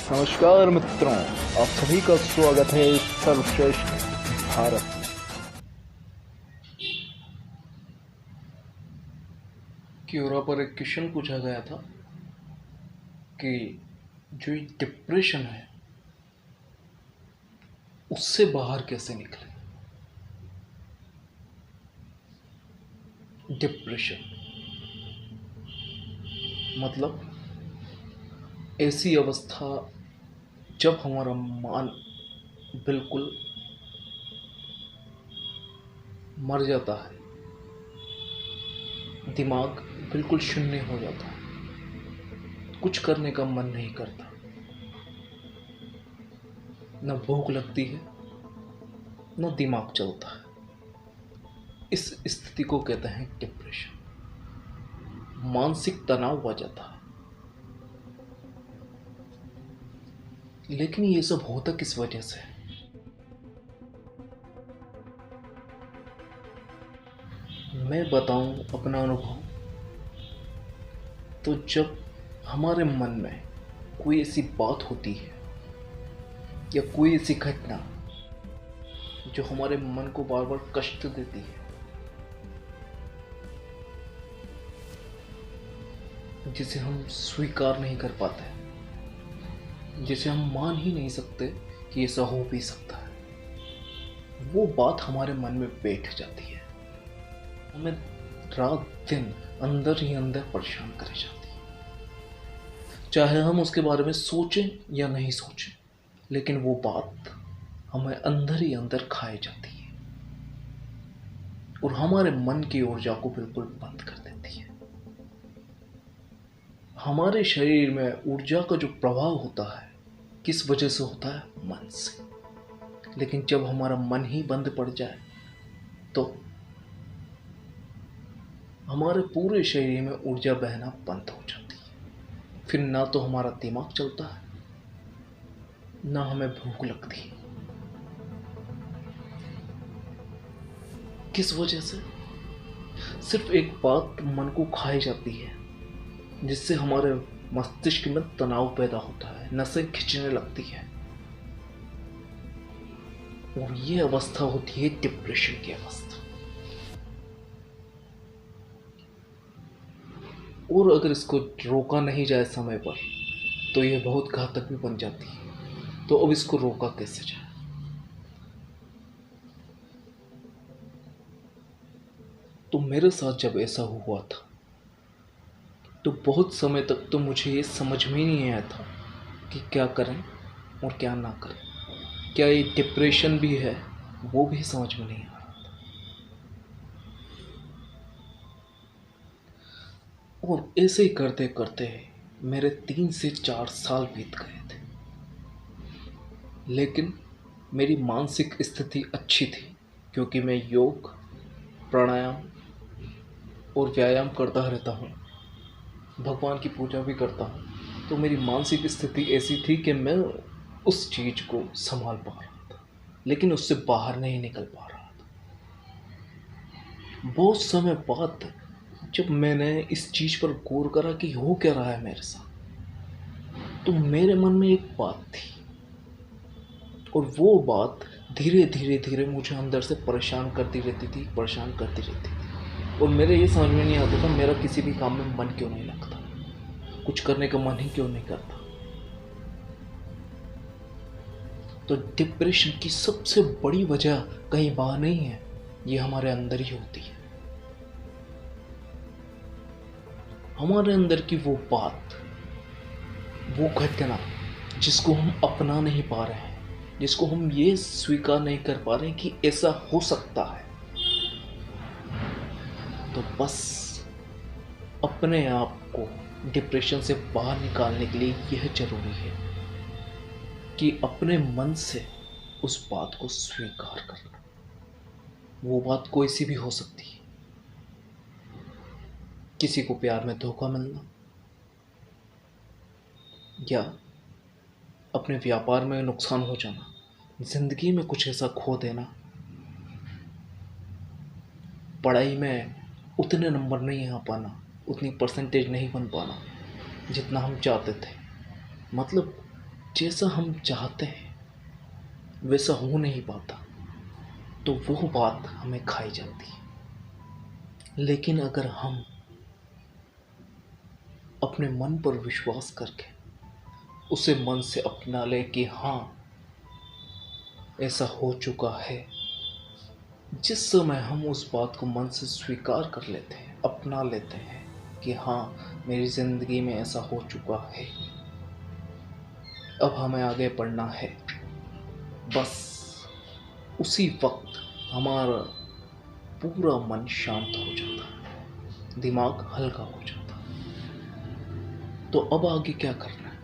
नमस्कार मित्रों, आप सभी का स्वागत है सर्वश्रेष्ठ भारत। क्यूरा पर एक क्वेश्चन पूछा गया था कि जो ये डिप्रेशन है उससे बाहर कैसे निकले। डिप्रेशन मतलब ऐसी अवस्था जब हमारा मन बिल्कुल मर जाता है, दिमाग बिल्कुल शून्य हो जाता है, कुछ करने का मन नहीं करता, न भूख लगती है, न दिमाग चलता है। इस स्थिति को कहते हैं डिप्रेशन। मानसिक तनाव आ जाता है। लेकिन ये सब होता किस वजह से है? मैं बताऊं अपना अनुभव, तो जब हमारे मन में कोई ऐसी बात होती है या कोई ऐसी घटना जो हमारे मन को बार बार कष्ट देती है, जिसे हम स्वीकार नहीं कर पाते, जिसे हम मान ही नहीं सकते कि ऐसा हो भी सकता है, वो बात हमारे मन में बैठ जाती है, हमें रात दिन अंदर ही अंदर परेशान करे जाती है। चाहे हम उसके बारे में सोचें या नहीं सोचें, लेकिन वो बात हमें अंदर ही अंदर खाए जाती है और हमारे मन की ऊर्जा को बिल्कुल बंद कर देती है। हमारे शरीर में ऊर्जा का जो प्रभाव होता है किस वजह से होता है? मन से। लेकिन जब हमारा मन ही बंद पड़ जाए तो हमारे पूरे शरीर में ऊर्जा बहना बंद हो जाती है। फिर ना तो हमारा दिमाग चलता है, ना हमें भूख लगती है। किस वजह से? सिर्फ एक बात मन को खाई जाती है, जिससे हमारे मस्तिष्क में तनाव पैदा होता है, नसें खिंचने लगती है और ये अवस्था होती है डिप्रेशन की अवस्था। और अगर इसको रोका नहीं जाए समय पर तो ये बहुत घातक भी बन जाती है। तो अब इसको रोका कैसे जाए? तो मेरे साथ जब ऐसा हुआ था तो बहुत समय तक तो मुझे ये समझ में ही नहीं आया था कि क्या करें और क्या ना करें। क्या ये डिप्रेशन भी है, वो भी समझ में नहीं आ रहा था। और ऐसे ही करते करते मेरे 3 से 4 साल बीत गए थे। लेकिन मेरी मानसिक स्थिति अच्छी थी, क्योंकि मैं योग, प्राणायाम और व्यायाम करता रहता हूँ, भगवान की पूजा भी करता हूँ। तो मेरी मानसिक स्थिति ऐसी थी कि मैं उस चीज़ को संभाल पा रहा था, लेकिन उससे बाहर नहीं निकल पा रहा था। बहुत समय बाद जब मैंने इस चीज़ पर गौर करा कि हो क्या रहा है मेरे साथ, तो मेरे मन में एक बात थी और वो बात धीरे धीरे धीरे मुझे अंदर से परेशान करती रहती थी। और मेरे ये समझ में नहीं आता था मेरा किसी भी काम में मन क्यों नहीं लगता, कुछ करने का मन ही क्यों नहीं करता। तो डिप्रेशन की सबसे बड़ी वजह कहीं बाहर नहीं है, ये हमारे अंदर ही होती है। हमारे अंदर की वो बात, वो घटना जिसको हम अपना नहीं पा रहे हैं, जिसको हम ये स्वीकार नहीं कर पा रहे हैं कि ऐसा हो सकता है। तो बस अपने आप को डिप्रेशन से बाहर निकालने के लिए यह जरूरी है कि अपने मन से उस बात को स्वीकार करना। वो बात कोई सी भी हो सकती है। किसी को प्यार में धोखा मिलना, या अपने व्यापार में नुकसान हो जाना, जिंदगी में कुछ ऐसा खो देना, पढ़ाई में उतने नंबर नहीं आ पाना, उतनी परसेंटेज नहीं बन पाना जितना हम चाहते थे। मतलब जैसा हम चाहते हैं वैसा हो नहीं पाता, तो वो बात हमें खाई जाती है। लेकिन अगर हम अपने मन पर विश्वास करके उसे मन से अपना ले कि हाँ, ऐसा हो चुका है, जिस समय हम उस बात को मन से स्वीकार कर लेते हैं, अपना लेते हैं कि हाँ, मेरी ज़िंदगी में ऐसा हो चुका है, अब हमें आगे बढ़ना है, बस उसी वक्त हमारा पूरा मन शांत हो जाता है, दिमाग हल्का हो जाता है। तो अब आगे क्या करना है?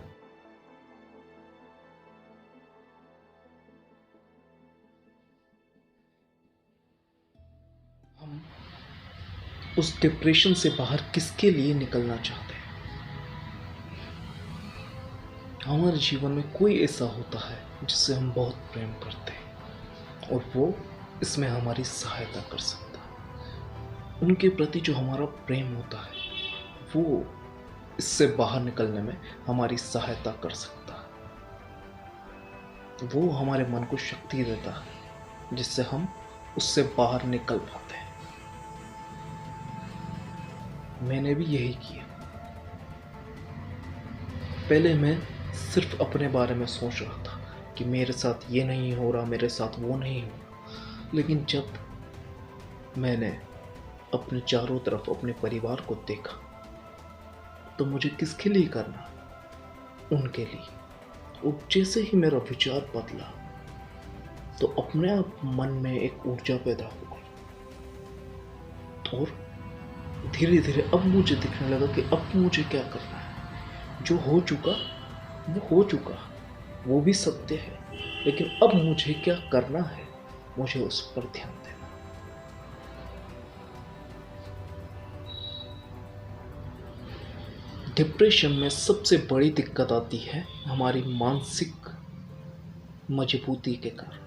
हम उस डिप्रेशन से बाहर किसके लिए निकलना चाहते हैं? हमारे जीवन में कोई ऐसा होता है जिससे हम बहुत प्रेम करते हैं और वो इसमें हमारी सहायता कर सकता है। उनके प्रति जो हमारा प्रेम होता है वो इससे बाहर निकलने में हमारी सहायता कर सकता है। वो हमारे मन को शक्ति देता है जिससे हम उससे बाहर निकल पाते हैं। मैंने भी यही किया। पहले मैं सिर्फ अपने बारे में सोच रहा था कि मेरे साथ ये नहीं हो रहा, मेरे साथ वो नहीं हो रहा। लेकिन जब मैंने अपने चारों तरफ अपने परिवार को देखा तो मुझे किसके लिए करना, उनके लिए। और जैसे ही मेरा विचार बदला तो अपने आप मन में एक ऊर्जा पैदा हो गई और धीरे धीरे अब मुझे दिखने लगा कि अब मुझे क्या करना है। जो हो चुका वो हो चुका, वो भी सत्य है, लेकिन अब मुझे क्या करना है, मुझे उस पर ध्यान देना। डिप्रेशन में सबसे बड़ी दिक्कत आती है हमारी मानसिक मजबूती के कारण।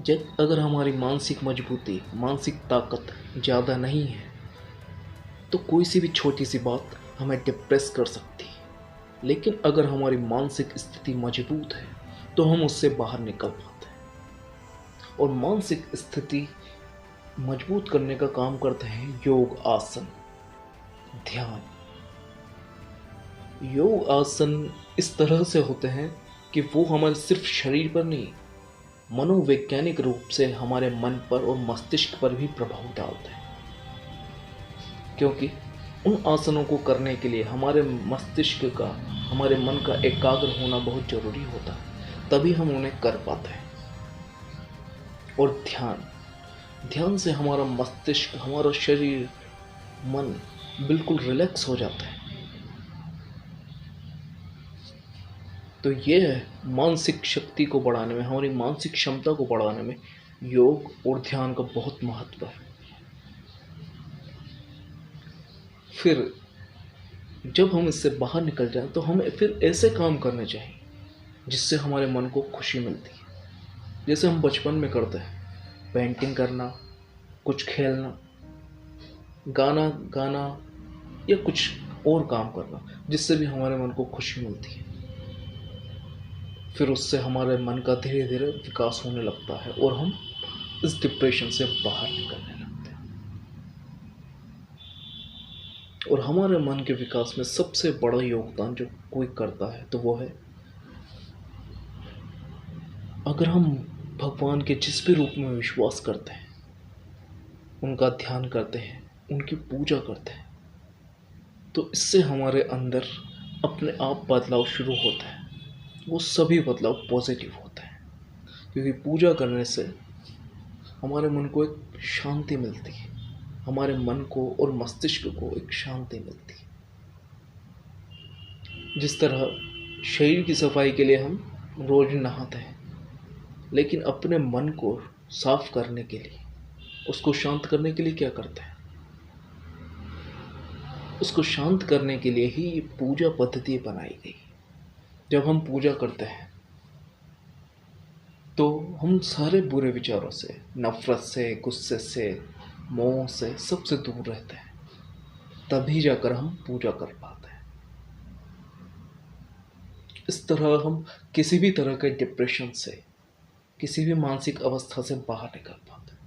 जब अगर हमारी मानसिक मजबूती, मानसिक ताकत ज़्यादा नहीं है तो कोई सी भी छोटी सी बात हमें डिप्रेस कर सकती है। लेकिन अगर हमारी मानसिक स्थिति मजबूत है तो हम उससे बाहर निकल पाते हैं। और मानसिक स्थिति मजबूत करने का काम करते हैं योग आसन, ध्यान। योग आसन इस तरह से होते हैं कि वो हमारे सिर्फ शरीर पर नहीं, मनोवैज्ञानिक रूप से हमारे मन पर और मस्तिष्क पर भी प्रभाव डालते हैं। क्योंकि उन आसनों को करने के लिए हमारे मस्तिष्क का, हमारे मन का एकाग्र होना बहुत जरूरी होता है, तभी हम उन्हें कर पाते हैं। और ध्यान से हमारा मस्तिष्क, हमारा शरीर, मन बिल्कुल रिलैक्स हो जाता है। तो ये है मानसिक शक्ति को बढ़ाने में, हमारी मानसिक क्षमता को बढ़ाने में योग और ध्यान का बहुत महत्व है। फिर जब हम इससे बाहर निकल जाएं तो हमें फिर ऐसे काम करने चाहिए जिससे हमारे मन को खुशी मिलती है। जैसे हम बचपन में करते हैं, पेंटिंग करना, कुछ खेलना, गाना गाना या कुछ और काम करना, जिससे भी हमारे मन को खुशी मिलती है। फिर उससे हमारे मन का धीरे धीरे विकास होने लगता है और हम इस डिप्रेशन से बाहर निकलने लगते हैं। और हमारे मन के विकास में सबसे बड़ा योगदान जो कोई करता है तो वो है, अगर हम भगवान के जिस भी रूप में विश्वास करते हैं, उनका ध्यान करते हैं, उनकी पूजा करते हैं, तो इससे हमारे अंदर अपने आप बदलाव शुरू होता है। वो सभी बदलाव पॉजिटिव होते हैं, क्योंकि पूजा करने से हमारे मन को एक शांति मिलती है, हमारे मन को और मस्तिष्क को एक शांति मिलती है। जिस तरह शरीर की सफाई के लिए हम रोज नहाते हैं, लेकिन अपने मन को साफ करने के लिए, उसको शांत करने के लिए क्या करते हैं? उसको शांत करने के लिए ही ये पूजा पद्धति बनाई गई। जब हम पूजा करते हैं तो हम सारे बुरे विचारों से, नफरत से, गुस्से से, मोह से, सबसे दूर रहते हैं। तभी जाकर हम पूजा कर पाते हैं। इस तरह हम किसी भी तरह के डिप्रेशन से, किसी भी मानसिक अवस्था से बाहर निकल पाते हैं।